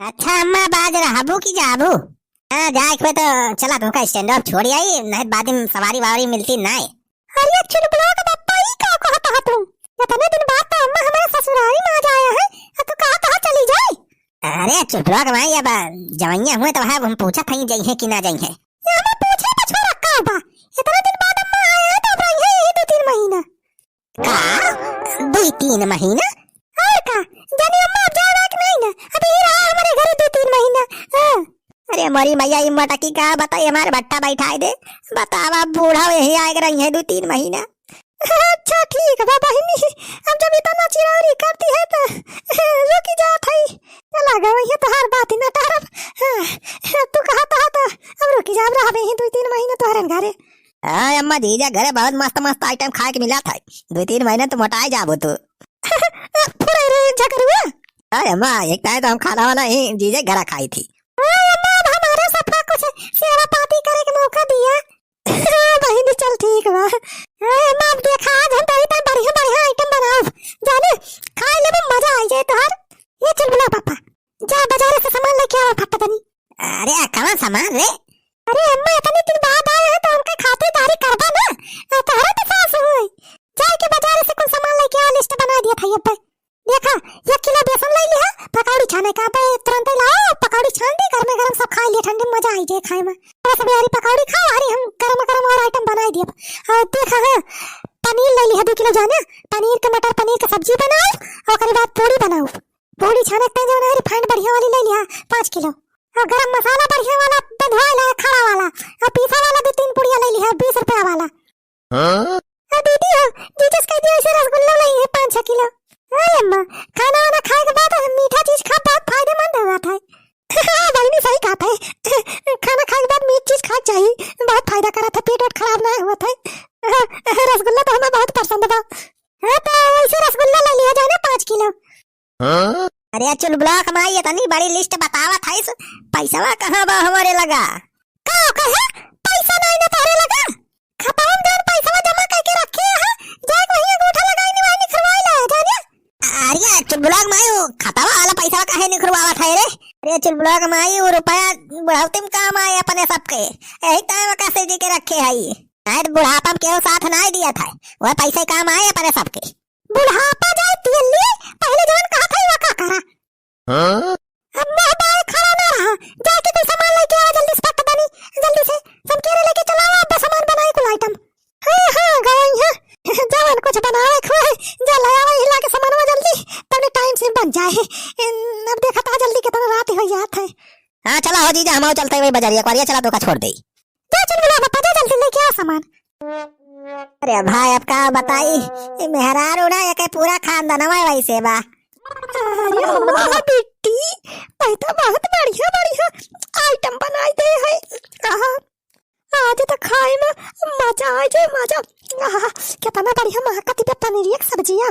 अच्छा अम्मा बाज रहबू की जाबू। हाँ जाए के तो चला तुमका स्टैंड अप छोड़ आई नहीं बाद में सवारी वारी मिलती नहीं। अरे चुलबुला का पप्पा ही का कहता है तुम? इतने दिन बाद तो अम्मा हमारे ससुराली में आ जाया है, तो कहाँ चली जाए? अरे चुप रहो भाई, अब जवाइयां हुए तो है हम पूछा था जाई है कि ना जाई है। हमें पूछे पछवा रखा होगा। इतने दिन बाद अम्मा आए हैं तो रही है यही 2-3 महीना। का 2-3 महीना? और का जानी अम्मा अब जाएगा कि नहीं ना, अभी ही रहा हमारे घर 2-3 महीना। अरे मोरी मैया ये मटकी का बताइए हमारे भट्टा बैठाई दे, बतावा बूढ़ा यही आए रही है 2-3 महीना। अच्छा ठीक है बहनी, अब जब इतना चिरौरी करती है तो रुकी जात है। लगा वही तो हर बात ही ना तारब। तू कहा था तो अब रुकी जा, रह ही 2-3 महीने तोहरे घरे। हाँ अम्मा जीजा घरे बहुत मस्त मस्त आइटम खाए के मिला था, 2-3 महीने तो मोटाए जाबो तू। पूरे रे झगड़ुआ। अरे अम्मा एक टाइम तो हम खाना वाला ही जीजे घर खाई थी। अम्मा अब हमारे सफा कुछ सेवा पाती करे के मौका दिया। बहनी चल ठीक बा। अम्मा अब देखा आज हम तो बढ़िया बढ़िया आइटम बनाओ, जाने खाए ले मजा आ जाए तोहर। ये चल बुला पापा, जा बाजार से सामान लेके आओ फटाफट। अरे कहाँ सामान रे? अरे अम्मा इतने दिन बाद आए हैं तो उनके खातिरदारी करबा ना, तोहरा तो सास हुई। जाए के बाजार से कुछ सामान लेके आ, लिस्ट बना दिया था ये पे। देखा 1 किलो बेसन ले लिया, पकौड़ी छाने का पे तुरंत लाओ, पकौड़ी छान दी गरम गरम सब खा लिए, ठंडे में मजा आई जाए खाए में। सब यारी पकौड़ी खाओ, अरे हम गरम गरम और आइटम बना दिए। और देखा है पनीर ले लिया 2 किलो, जाना पनीर का मटर पनीर का सब्जी बनाओ और उसके बाद पूरी बनाओ। पूरी छाने का जो है रिफाइंड बढ़िया वाली ले लिया 5 किलो, और गरम मसाला बढ़िया वाला बंधवा ला खड़ा वाला, और पीसा वाला 2-3 पुड़िया ले लिया 20 रुपया वाला। दीदी हो जीजस कह दिया इसे रसगुल्ला नहीं है 5-6 किलो। अरे अम्मा खाना वाना खाए के बाद मीठा चीज खा, बहुत फायदेमंद होता है। बहनी सही कहा है, खाना खाए के बाद मीठ चीज खा चाहिए, बहुत फायदा करा था, पेट खराब ना हुआ था। रसगुल्ला तो हमें बहुत पसंद था। तो वैसे रसगुल्ला ले लिया जाए 5 किलो। अरे चुल ब्लॉक माई इतनी बड़ी लिस्ट बतावा था, इस पैसा कहाँ बा हमारे लगा? का कहे पैसा नहीं ना तारे लगा, खपाम देर पैसा जमा करके रखे हैं, जाके वही अंगूठा लगाई नहीं वही निखरवाई ला जाने। अरे चुल ब्लॉक माई खतावा वाला पैसा काहे निखरवावा था रे? अरे चुल ब्लॉक माई वो रुपया बुढ़ावती में काम आए अपने सबके, यही टाइम कैसे जी के रखे है ये बुढ़ापा में केहू साथ नहीं दिया था, वह पैसे काम आए अपने सबके। बुढ़ापा जाए तिल्ली पहले जवान कहा था वो का करा। अब मैं बाहर खड़ा ना रहा, जाके कोई सामान लेके आ जल्दी से पट बनी, जल्दी से सब केरे लेके चला अब सामान बनाए कुल आइटम। हां गई है जवान कुछ बनावे खोए, जा ले आवे हिला के सामान में जल्दी तब टाइम से बन जाए। अब देखा था जल्दी कितना रात हो जात है। हां चला हो जीजा, हम चलते हुए बाजारिया क्वारिया चला तो का छोड़ दे। जा चल बुला पापा जा जल्दी लेके आ सामान। अरे भाई अब का बताई मेहरार उड़ा या के पूरा खानदान वैसे बा। अरे अम्मा बेटी पैसा बहुत बढ़िया बढ़िया आइटम बनाई दे है। आज तो खाए में मजा आ जाए मजा। कितना बढ़िया महकती बे पनीर की सब्जियां।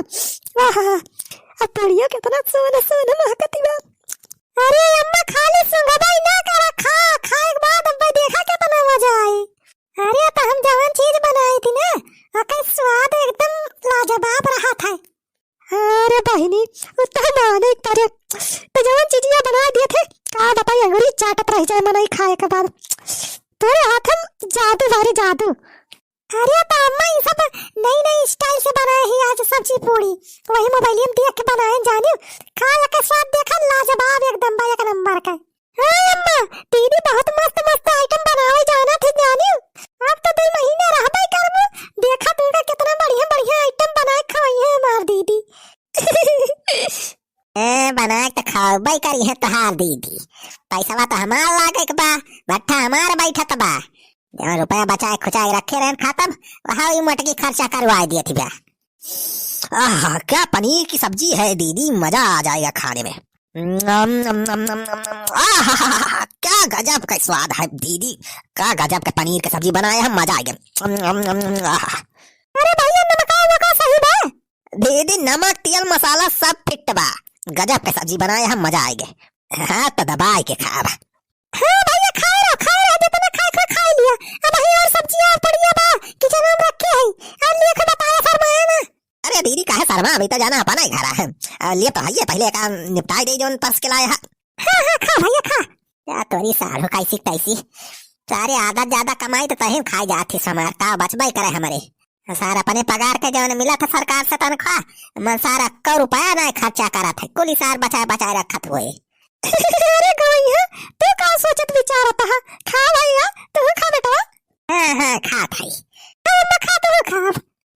अब बढ़िया कितना सोना सोना महकती बे। अरे अम्मा खाली सुंगबाई ना करा, खा खाए के बाद अब देखा कितना मजा आए। अरे तो हम जवान चीज बनाई थी ना, उसका स्वाद एकदम लाजवाब रहा था। अरे बहनी तो माने एक तरह तो जवान चीजियां बना दिए थे, का बताइए अंगूरी चाटत रह जाए मनाई खाए के बाद। तेरे हाथ में जादू वाली जादू। अरे तो अम्मा ये सब नई नई स्टाइल से बनाए ही आज सब्जी पूरी, वही मोबाइल में देख के बनाए जानियो, खाए का स्वाद देखा लाजवाब एकदम बा एक नंबर का। हां अम्मा दीदी बहुत मस्त मस्त आइटम बनावे जाना थे जानियो, अब तो 2 महीने रहबे करबो, देखा तुमका कितना बढ़िया बढ़िया आइटम बनाए खवाई है हमार दीदी। बना के खाओ भाई करी है तहार दीदी, पैसा तो हमार लागे के बा, भट्ठा हमार बैठत बा, जब रुपया बचाए खुचाए रखे रहन खातम वहाँ ही मटकी खर्चा करवा दिए थी बा। क्या पनीर की सब्जी है दीदी, मजा आ जाएगा खाने में। क्या गजब का स्वाद है दीदी, क्या गजब का पनीर की सब्जी बनाया है, मजा आ गया। अरे भैया नमक वका सही बा? दीदी नमक तेल मसाला सब फिट बा, गजब का सब्जी बनाया है, मजा आ गया। हाँ तो दबाई के खा बा। हाँ भैया खा रहा जितना खा लिया, अब ही और सब्जियां पड़िया बा किचन में रखे है, और लिए के बताया फरमाया ना। अरे दीदी काहे शर्मा, अभी तो जाना अपना ही घर है, लिए तो है पहले काम निपटाई दे जोन पर्स के लाया है। हाँ हाँ तोरी साढ़ू कैसी तैसी सारे आधा ज्यादा कमाई तो तही खाई जाती समार का बचबा ही करे हमारे सारा अपने पगार के जवन मिला था सरकार से तनख्वाह मैं सारा 1 रुपया ना खर्चा करा था कुल सार बचाए बचाए रखत हुए। अरे गवैया तू का सोचत विचारत है खा भैया तू खा बेटा। हाँ खा थाई मैं खा तू खा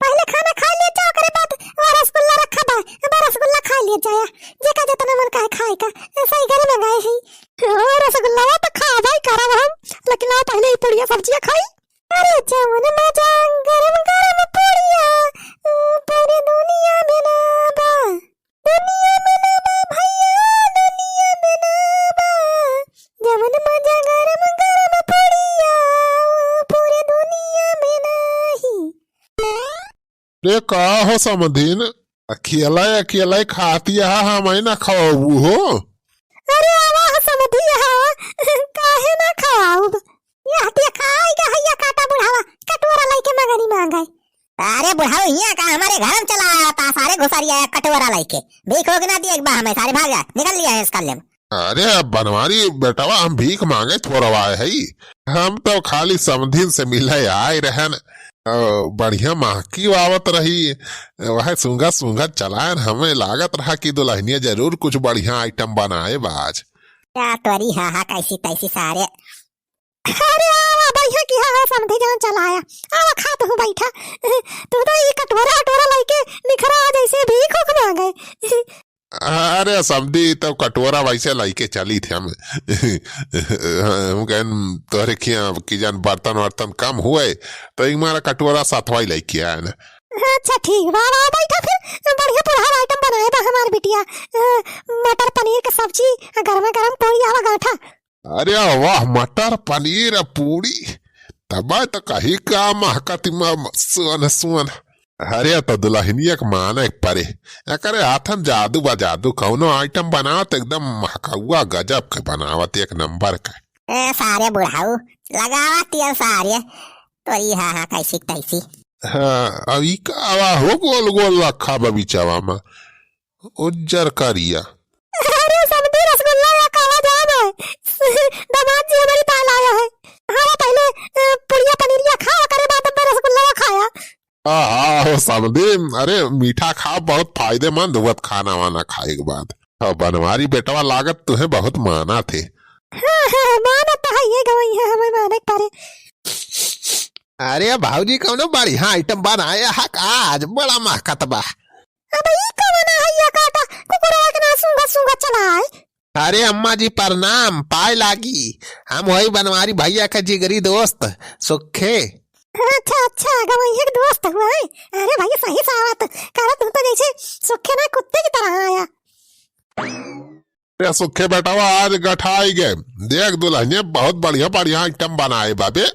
पहले खाना खा ले जाओ करे बाद रसगुल्ला रखा बा रसगुल्ला खा ले जाया जेका जितना मन का खाए का सही घर में गए है रसगुल्ला तो खा भाई करब हम लेकिन आ पहले ही पुड़िया सब्जियां खाई। अरे जवन मजा गरम गरम पुड़िया पूरी दुनिया में ना बा दुनिया में ना बा भैया दुनिया में ना बा जवन मजा गरम गरम पुड़िया पूरी दुनिया में नहीं। रे का हो समधीन अकेला खाती है हमें ना खाओ हो। अरे आवाज समझी काहे ना खाओ यह ते खाएगा हैया काटा बुढ़ावा कटोरा लेके मगनी मांगे। अरे बुढ़ाओ यहाँ का हमारे घर में चला आया था सारे घुसरिया कटोरा लेके भीख होगी ना दी एक बार हमें सारे भाग जा निकल लिया है इसका ले। अरे बनवारी बेटवा हम भीख मांगे थोड़ा है हम तो खाली समधीन से मिले आए रहन बढ़िया महकी आवत रही वह सूंगा सूंगा चलाए हमें लागत रहा कि दुल्हनिया जरूर कुछ बढ़िया आइटम बनाए बाज। क्या तोरी हा कैसी तैसी सारे। अरे आवा भैया की हा समझे जान चलाया आवा खा तू बैठा तू तो ये कटोरा कटोरा लेके निखरा जैसे भीख मांगे। अरे समझी तो कटोरा वैसे लाइके चली थी हम कहन तोहरे की जान बर्तन वर्तन कम हुए तो एक मारा कटोरा साथवाई लाइके आया ना। अच्छा ठीक बाबा बैठा फिर बढ़िया पुराना आइटम बनाए बा हमार बिटिया मटर पनीर की सब्जी गरमा गरम पूरी आवा गाठा। अरे वाह मटर पनीर पूरी तब तो कहीं का महकती सुन सुन। अरे तो दुल्हनिया के माने परे करे हाथन जादू बा जादू कौनो आइटम बनावत एकदम महकौआ गजब के बनावत एक नंबर का। सारे बुढ़ाऊ लगावत सारे तोरी हा कैसी तैसी। हाँ अभी कावा हो गोल गोल रखा बगीचावा में उज्जर करिया। अरे समझे रसगुल्ला या काला जाम है दामाद जी हमारी पाल आया है हाँ पहले पुड़िया पनीरिया खा करे बाद में रसगुल्ला खाया। हाँ समझे अरे मीठा खा बहुत फायदेमंद हुआ खाना वाना खाए के बाद। बनवारी बेटवा लागत तुम्हें बहुत माना थे। हाँ माना तो है ये गवई है हमें माने पारे। अरे भाऊजी कौनो बढ़िया आइटम बनाया है आज बड़ा महकत बा। अबे ई कौन है ये काटा कुकुरवा के ना सूंघा सूंघा चलाए। अरे अम्मा जी प्रणाम पाए लागी हम वही बनवारी भैया का जिगरी दोस्त सुखे। अच्छा गवैया के दोस्त हुआ है। अरे भैया सही सावत करा तू तो जैसे सुखे ना कुत्ते की तरह आया। अरे सुखे बेटा आज गठाई गए देख दुल्हनिया बहुत बढ़िया बढ़िया आइटम बनाए बाबे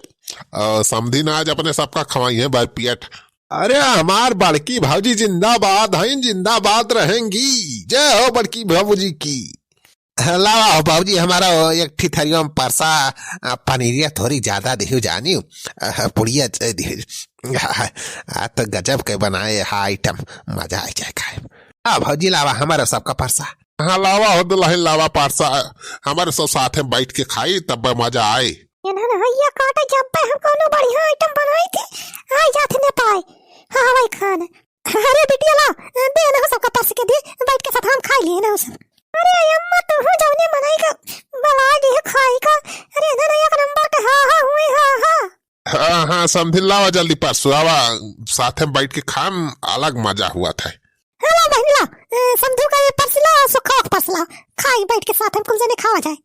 समधी ने आज अपने सबका खवाई है बार पियट। अरे हमार बड़की भाजी जिंदाबाद हैं जिंदाबाद रहेंगी जय हो बड़की भाजी की। लावा बाबूजी हमारा एक ठिथरियो में परसा पनीरिया थोड़ी ज्यादा देहु जानी पुड़िया तो गजब के बनाए हा आइटम मजा आ जाए खाए। भाजी लावा हमारा सबका परसा। हाँ लावा हो दुल्हन लावा परसा हमारे सब साथ में बैठ के खाई तब मजा आए। भैया काटे जब पे हम कोनो बढ़िया आइटम बनाए थे आ जाते न पाए। हाँ भाई खाना अरे बिटिया ला दे ना सबका परस के दे बैठ के साथ हम खा लिए ना सब। अरे अम्मा तू हो जाने मनाई का बला दे खाई का। अरे ना एक नंबर के हाँ हुए हाँ समझी लावा जल्दी परसों आवा साथ में बैठ के खाम अलग मजा हुआ था। हाँ बहन ला समझू का ये परसला सुखा परसला खाई बैठ के साथ हम कुल जने खावा जाए।